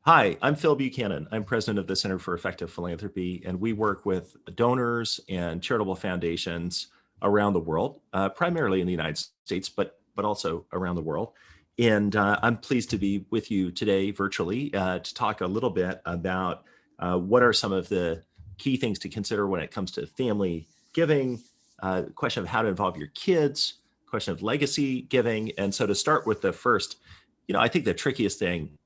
Hi, I'm Phil Buchanan. I'm president of the Centre for Effective Philanthropy, and we work with donors and charitable foundations around the world, primarily in the United States, but also around the world. And I'm pleased to be with you today virtually to talk a little bit about what are some of the key things to consider when it comes to family giving, question of how to involve your kids, question of legacy giving. And so to start with the first, I think the trickiest thing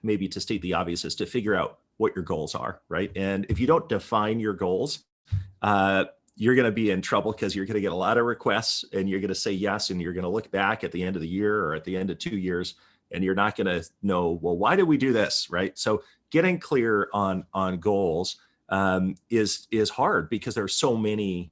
maybe to state the obvious is to figure out what your goals are, right? And if you don't define your goals, uh, you're going to be in trouble because you're going to get a lot of requests and you're going to say yes. And you're going to look back at the end of the year or at the end of 2 years, and you're not going to know, well, why did we do this, right? So getting clear on goals is hard because there's so many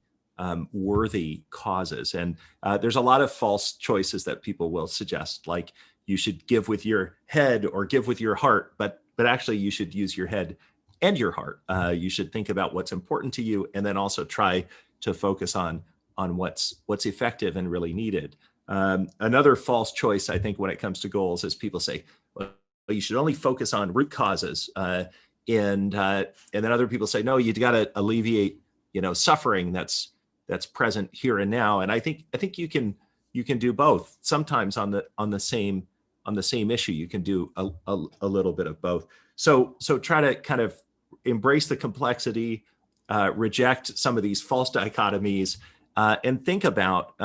worthy causes. And there's a lot of false choices that people will suggest, like you should give with your head or give with your heart, but actually you should use your head and your heart. You should think about what's important to you, and then also try to focus on what's effective and really needed. Another false choice, I think, when it comes to goals is people say, well, you should only focus on root causes, and then other people say, no, you got to alleviate, suffering that's present here and now. And I think you can do both. Sometimes on the same issue, you can do a little bit of both. So try to kind of embrace the complexity, reject some of these false dichotomies, and think about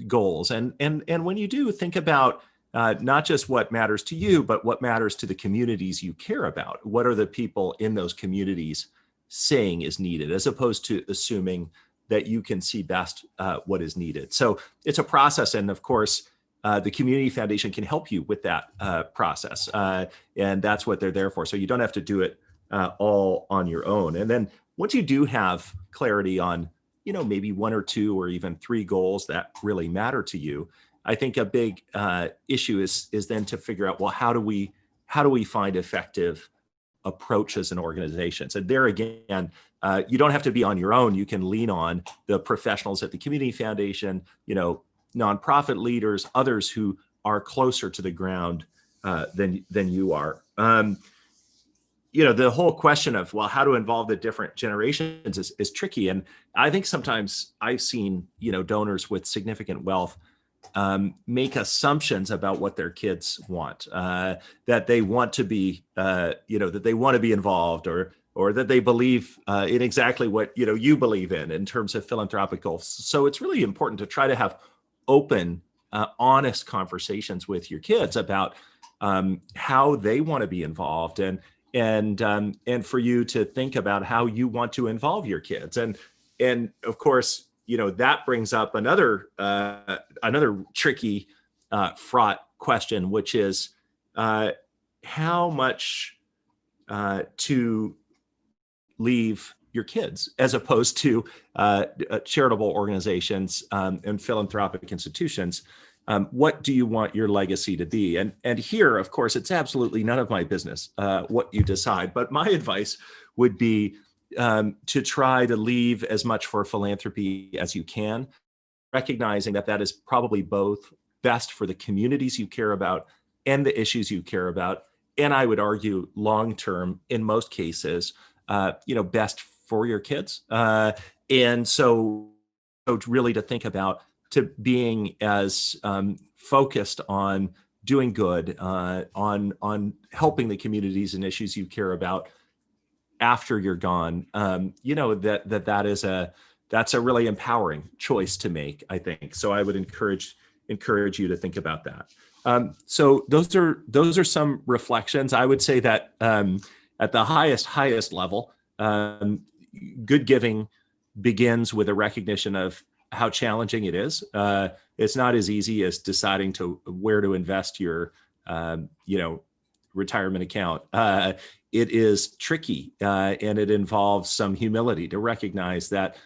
goals. And when you do, think about not just what matters to you, but what matters to the communities you care about. What are the people in those communities saying is needed, as opposed to assuming that you can see best what is needed. So it's a process. And of course, the Community Foundation can help you with that process. And that's what they're there for. So you don't have to do it all on your own. And then once you do have clarity on, maybe one or two or even three goals that really matter to you, I think a big issue is then to figure out, well, how do we find effective approaches and organizations? And there again, you don't have to be on your own. You can lean on the professionals at the Community Foundation, nonprofit leaders, others who are closer to the ground than you are. The whole question of, well, how to involve the different generations is tricky. And I think sometimes I've seen, donors with significant wealth make assumptions about what their kids want, that they want to be, that they want to be involved, or that they believe in exactly what you believe in terms of philanthropic goals. So it's really important to try to have open, honest conversations with your kids about how they want to be involved, and for you to think about how you want to involve your kids, and of course, that brings up another tricky, fraught question, which is how much to leave your kids, as opposed to charitable organizations and philanthropic institutions. What do you want your legacy to be? And here, of course, it's absolutely none of my business what you decide. But my advice would be to try to leave as much for philanthropy as you can, recognizing that is probably both best for the communities you care about and the issues you care about. And I would argue long-term, in most cases, best for your kids. And so really to think about to being as focused on doing good, on helping the communities and issues you care about after you're gone, that's a really empowering choice to make, I think. So I would encourage you to think about that. So those are some reflections. I would say that at the highest level, good giving begins with a recognition of how challenging it is. It's not as easy as deciding where to invest your, retirement account. It is tricky, and it involves some humility to recognize that,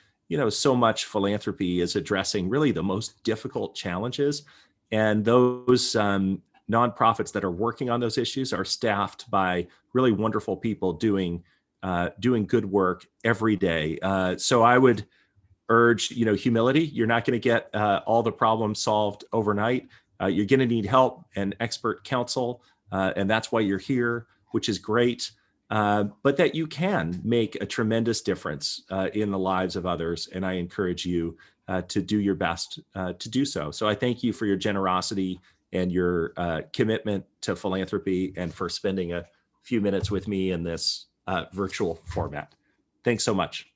so much philanthropy is addressing really the most difficult challenges. And those nonprofits that are working on those issues are staffed by really wonderful people doing good work every day. So I would urge, humility. You're not going to get all the problems solved overnight. You're going to need help and expert counsel, and that's why you're here. which is great, but that you can make a tremendous difference in the lives of others. And I encourage you to do your best to do so. So I thank you for your generosity and your commitment to philanthropy, and for spending a few minutes with me in this virtual format. Thanks so much.